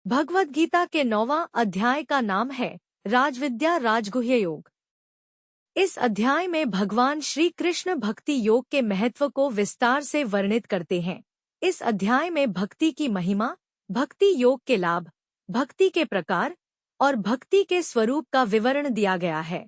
भगवद गीता के 9वां अध्याय का नाम है राजविद्या राजगुह्य योग। इस अध्याय में भगवान श्री कृष्ण भक्ति योग के महत्व को विस्तार से वर्णित करते हैं। इस अध्याय में भक्ति की महिमा, भक्ति योग के लाभ, भक्ति के प्रकार और भक्ति के स्वरूप का विवरण दिया गया है।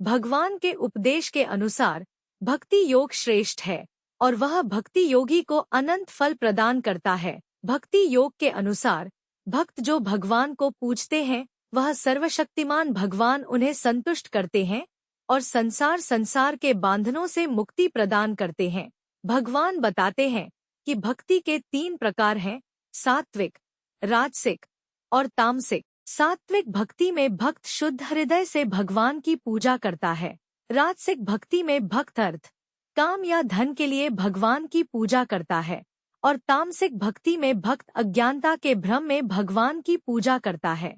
भगवान के उपदेश के अनुसार भक्ति योग श्रेष्ठ है और वह भक्ति योगी को अनंत फल प्रदान करता है। भक्ति योग के अनुसार भक्त जो भगवान को पूजते हैं वह सर्वशक्तिमान भगवान उन्हें संतुष्ट करते हैं और संसार के बंधनों से मुक्ति प्रदान करते हैं। भगवान बताते हैं कि भक्ति के 3 प्रकार हैं, सात्विक, राजसिक और तामसिक। सात्विक भक्ति में भक्त शुद्ध हृदय से भगवान की पूजा करता है। राजसिक भक्ति में भक्त अर्थ, काम या धन के लिए भगवान की पूजा करता है और तामसिक भक्ति में भक्त अज्ञानता के भ्रम में भगवान की पूजा करता है।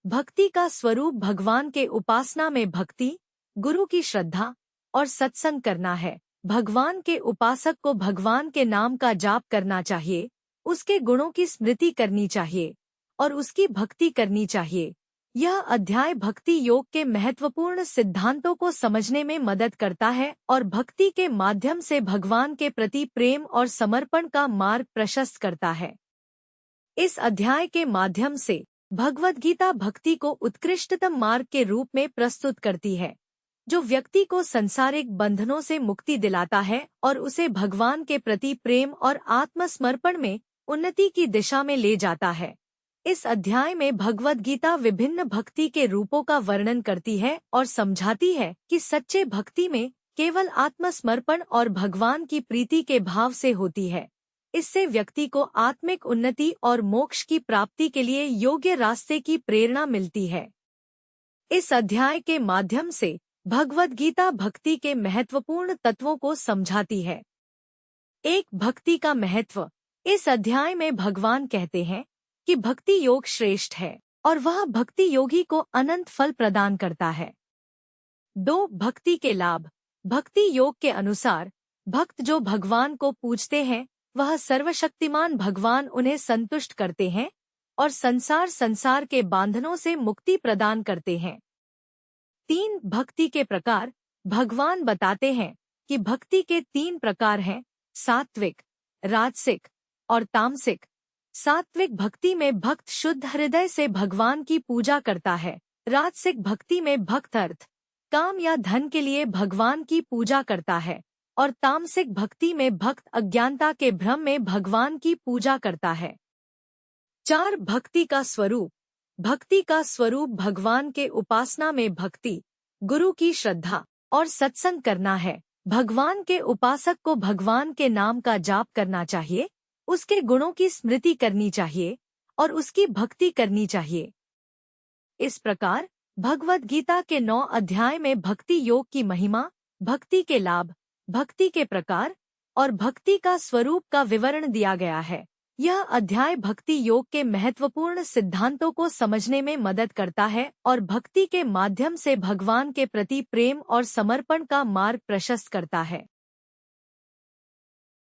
भक्ति का स्वरूप भगवान के उपासना में भक्ति, गुरु की श्रद्धा और सत्संग करना है। भगवान के उपासक को भगवान के नाम का जाप करना चाहिए, उसके गुणों की स्मृति करनी चाहिए और उसकी भक्ति करनी चाहिए। यह अध्याय भक्ति योग के महत्वपूर्ण सिद्धांतों को समझने में मदद करता है और भक्ति के माध्यम से भगवान के प्रति प्रेम और समर्पण का मार्ग प्रशस्त करता है। इस अध्याय के माध्यम से भगवद गीता भक्ति को उत्कृष्टतम मार्ग के रूप में प्रस्तुत करती है, जो व्यक्ति को सांसारिक बंधनों से मुक्ति दिलाता है और उसे भगवान के प्रति प्रेम और आत्मसमर्पण में उन्नति की दिशा में ले जाता है। इस अध्याय में भगवद गीता विभिन्न भक्ति के रूपों का वर्णन करती है और समझाती है कि सच्चे भक्ति में केवल आत्मसमर्पण और भगवान की प्रीति के भाव से होती है। इससे व्यक्ति को आत्मिक उन्नति और मोक्ष की प्राप्ति के लिए योग्य रास्ते की प्रेरणा मिलती है। इस अध्याय के माध्यम से भगवद गीता भक्ति के महत्वपूर्ण तत्वों को समझाती है। 1. भक्ति का महत्व। इस अध्याय में भगवान कहते हैं कि भक्ति योग श्रेष्ठ है और वह भक्ति योगी को अनंत फल प्रदान करता है। 2. भक्ति के लाभ। भक्ति योग के अनुसार भक्त जो भगवान को पूजते हैं वह सर्वशक्तिमान भगवान उन्हें संतुष्ट करते हैं और संसार के बंधनों से मुक्ति प्रदान करते हैं। 3. भक्ति के प्रकार। भगवान बताते हैं कि भक्ति के 3 प्रकार हैं, सात्विक, राजसिक और तामसिक। सात्विक भक्ति में भक्त शुद्ध हृदय से भगवान की पूजा करता है। राजसिक भक्ति में भक्त अर्थ, काम या धन के लिए भगवान की पूजा करता है और तामसिक भक्ति में भक्त अज्ञानता के भ्रम में भगवान की पूजा करता है। 4. भक्ति का स्वरूप। भक्ति का स्वरूप भगवान के उपासना में भक्ति, गुरु की श्रद्धा और सत्संग करना है। भगवान के उपासक को भगवान के नाम का जाप करना चाहिए, उसके गुणों की स्मृति करनी चाहिए और उसकी भक्ति करनी चाहिए। इस प्रकार भगवद गीता के 9 अध्याय में भक्ति योग की महिमा, भक्ति के लाभ, भक्ति के प्रकार और भक्ति का स्वरूप का विवरण दिया गया है। यह अध्याय भक्ति योग के महत्वपूर्ण सिद्धांतों को समझने में मदद करता है और भक्ति के माध्यम से भगवान के प्रति प्रेम और समर्पण का मार्ग प्रशस्त करता है।